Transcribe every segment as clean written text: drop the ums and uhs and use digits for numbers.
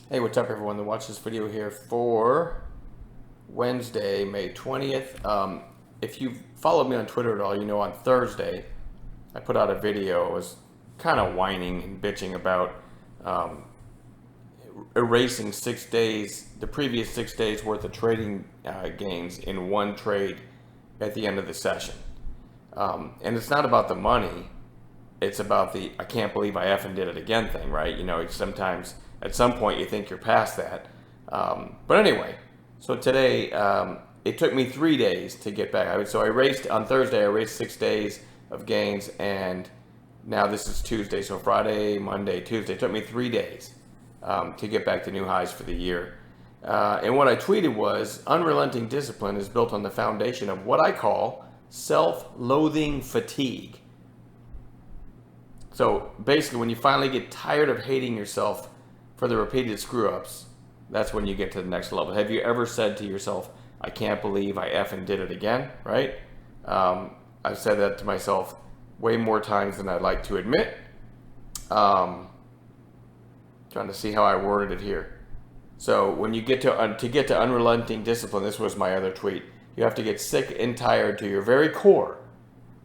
Hey, what's up, everyone that watched this video here for Wednesday, May 20th. If you've followed me on Twitter at all, you know on Thursday I put out a video. I was kind of whining and bitching about um, erasing 6 days, the previous 6 days worth of trading gains in one trade at the end of the session. And it's not about the money, it's about the I can't believe I effing did it again thing, right? You know, sometimes at some point you think you're past that. But anyway, so today it took me 3 days to get back. So I raced on Thursday, I raced 6 days of gains, and now this is Tuesday. So Friday, Monday, Tuesday. It took me 3 days to get back to new highs for the year. And what I tweeted was unrelenting discipline is built on the foundation of what I call self-loathing fatigue. So basically, when you finally get tired of hating yourself for the repeated screw-ups, that's when you get to the next level. Have you ever said to yourself, I can't believe I effing did it again, right? I've said that to myself way more times than I'd like to admit. Trying to see how I worded it here. So when you get to get to unrelenting discipline, this was my other tweet, you have to get sick and tired to your very core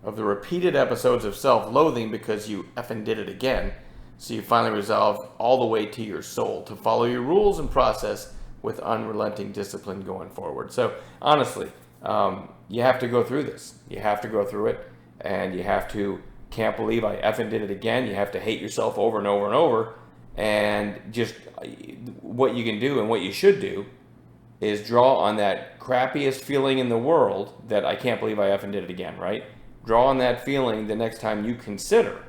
of the repeated episodes of self-loathing because you effing did it again. So you finally resolve all the way to your soul to follow your rules and process with unrelenting discipline going forward. So honestly, you have to go through this. You have to go through it, and you have to can't believe I effing did it again. You have to hate yourself over and over and over. And just what you can do and what you should do is draw on that crappiest feeling in the world that I can't believe I effing did it again, right? Draw on that feeling the next time you consider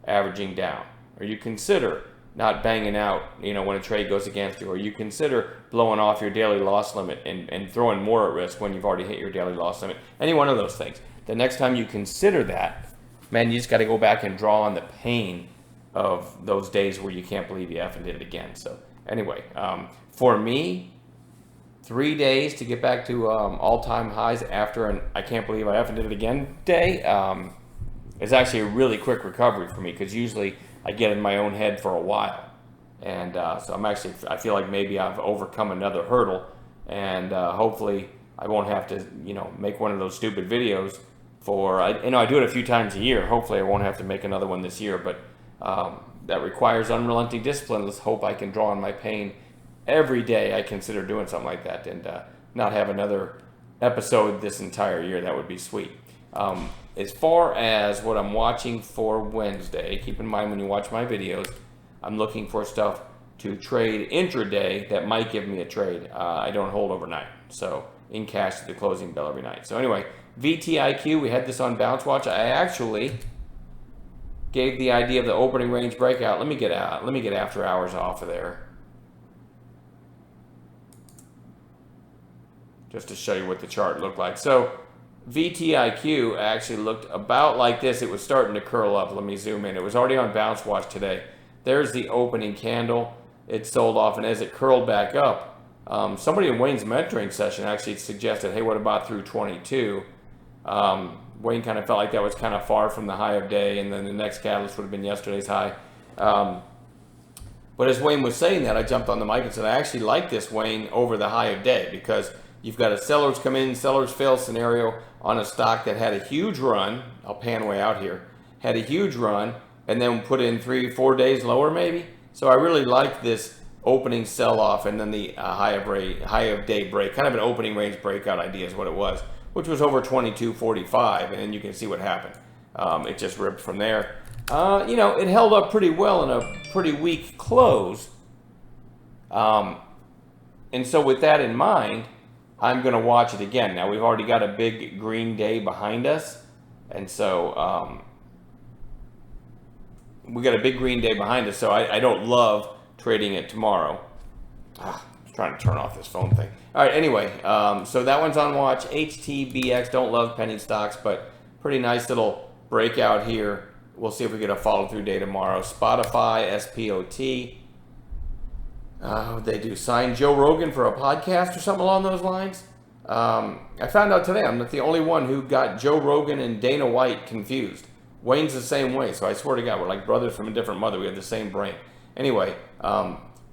averaging down, or you consider not banging out, when a trade goes against you, or you consider blowing off your daily loss limit and throwing more at risk when you've already hit your daily loss limit. Any one of those things. The next time you consider that, man, you just got to go back and draw on the pain of those days where you can't believe you effing did it again. So anyway, for me, 3 days to get back to all-time highs after an I can't believe I effing did it again day is actually a really quick recovery for me, because usually I get in my own head for a while. And so I feel like maybe I've overcome another hurdle, and hopefully I won't have to, make one of those stupid videos I do it a few times a year. Hopefully I won't have to make another one this year, but that requires unrelenting discipline. Let's hope I can draw on my pain every day I consider doing something like that, and not have another episode this entire year. That would be sweet. As far as what I'm watching for Wednesday, keep in mind when you watch my videos, I'm looking for stuff to trade intraday that might give me a trade. I don't hold overnight, so in cash to the closing bell every night. So anyway, VTIQ, we had this on Bounce Watch. I actually gave the idea of the opening range breakout. Let me get after hours off of there, just to show you what the chart looked like. So VTIQ actually looked about like this. It was starting to curl up. Let me zoom in. It was already on Bounce Watch today. There's the opening candle. It sold off, and as it curled back up, somebody in Wayne's mentoring session actually suggested, hey, what about through 22? Wayne kind of felt like that was kind of far from the high of day, and then the next catalyst would have been yesterday's high. But as Wayne was saying that, I jumped on the mic and said, I actually like this, Wayne, over the high of day, because you've got a sellers come in, sellers fail scenario on a stock that had a huge run. I'll pan way out here. Had a huge run and then put in 3-4 days lower maybe. So I really like this opening sell-off and then the high of day break. Kind of an opening range breakout idea is what it was, which was over 22.45, and then you can see what happened. It just ripped from there. It held up pretty well in a pretty weak close. And so with that in mind, I'm going to watch it again. Now, we've already got a big green day behind us, and so we got a big green day behind us, so I don't love trading it tomorrow. I'm trying to turn off this phone thing. All right, anyway, so that one's on watch. HTBX, don't love penny stocks, but pretty nice little breakout here. We'll see if we get a follow-through day tomorrow. Spotify, SPOT. They do sign Joe Rogan for a podcast or something along those lines. I found out today I'm not the only one who got Joe Rogan and Dana White confused. Wayne's the same way, so I swear to God, we're like brothers from a different mother. We have the same brain. Anyway,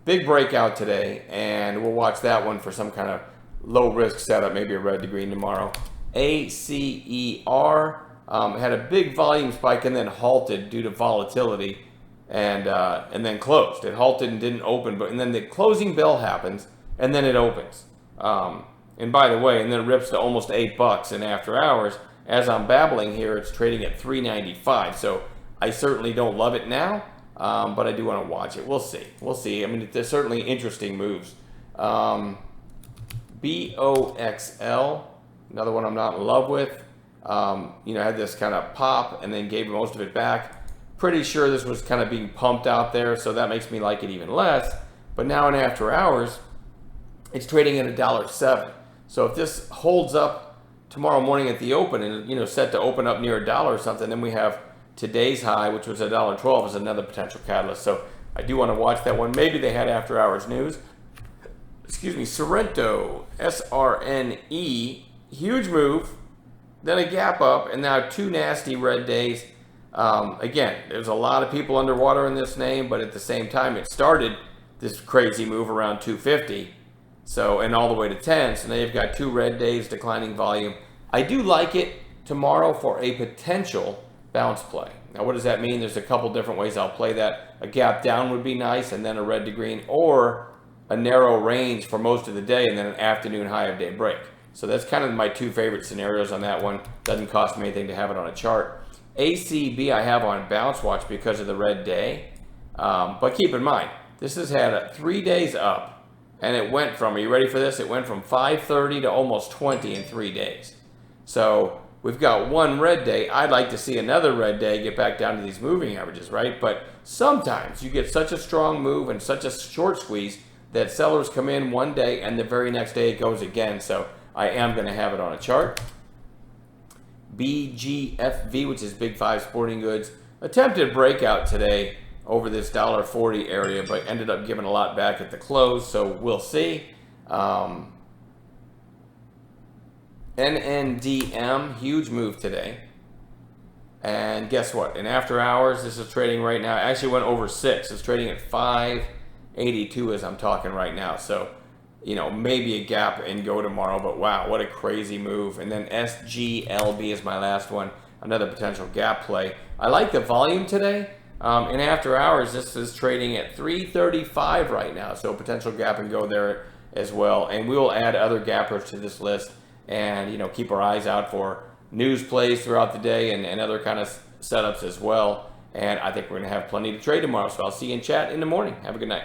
big breakout today, and we'll watch that one for some kind of low risk setup, maybe a red to green tomorrow. ACER had a big volume spike and then halted due to volatility, and then closed. It halted and didn't open, and then the closing bell happens, and then it opens. And by the way, and then it rips to almost $8 in after hours. As I'm babbling here, it's trading at $3.95. So I certainly don't love it now, but I do want to watch it. We'll see. We'll see. I mean, there's certainly interesting moves. BOXL, another one I'm not in love with. Had this kind of pop and then gave most of it back. Pretty sure this was kind of being pumped out there, so that makes me like it even less. But now in after hours, it's trading at $1.07. So if this holds up tomorrow morning at the open and set to open up near $1 or something, then we have today's high, which was $1.12, as another potential catalyst. So I do want to watch that one. Maybe they had after hours news. Excuse me, Sorrento, SRNE, huge move, then a gap up, and now two nasty red days. Again, there's a lot of people underwater in this name, but at the same time, it started this crazy move around 250. So, and all the way to 10. So now you've got 2 red days, declining volume. I do like it tomorrow for a potential bounce play. Now, what does that mean? There's a couple different ways I'll play that. A gap down would be nice, and then a red to green, or a narrow range for most of the day, and then an afternoon high of day break. So that's kind of my 2 favorite scenarios on that one. Doesn't cost me anything to have it on a chart. ACB I have on bounce watch because of the red day. But keep in mind, this has had 3 days up. And it went from, are you ready for this? It went from 530 to almost 20 in 3 days. So we've got 1 red day. I'd like to see another red day get back down to these moving averages, right? But sometimes you get such a strong move and such a short squeeze that sellers come in one day and the very next day it goes again. So I am going to have it on a chart. BGFV, which is Big 5 Sporting Goods, attempted breakout today over this $1.40 area, but ended up giving a lot back at the close, so we'll see. NNDM, huge move today. And guess what? In after hours, this is trading right now. It actually went over 6. It's trading at 582 as I'm talking right now. So, maybe a gap and go tomorrow, but wow, what a crazy move. And then SGLB is my last one, another potential gap play. I like the volume today. In after hours, this is trading at 335 right now, so potential gap and go there as well. And we will add other gappers to this list, and keep our eyes out for news plays throughout the day and other kind of setups as well. And I think we're going to have plenty to trade tomorrow, so I'll see you in chat in the morning. Have a good night.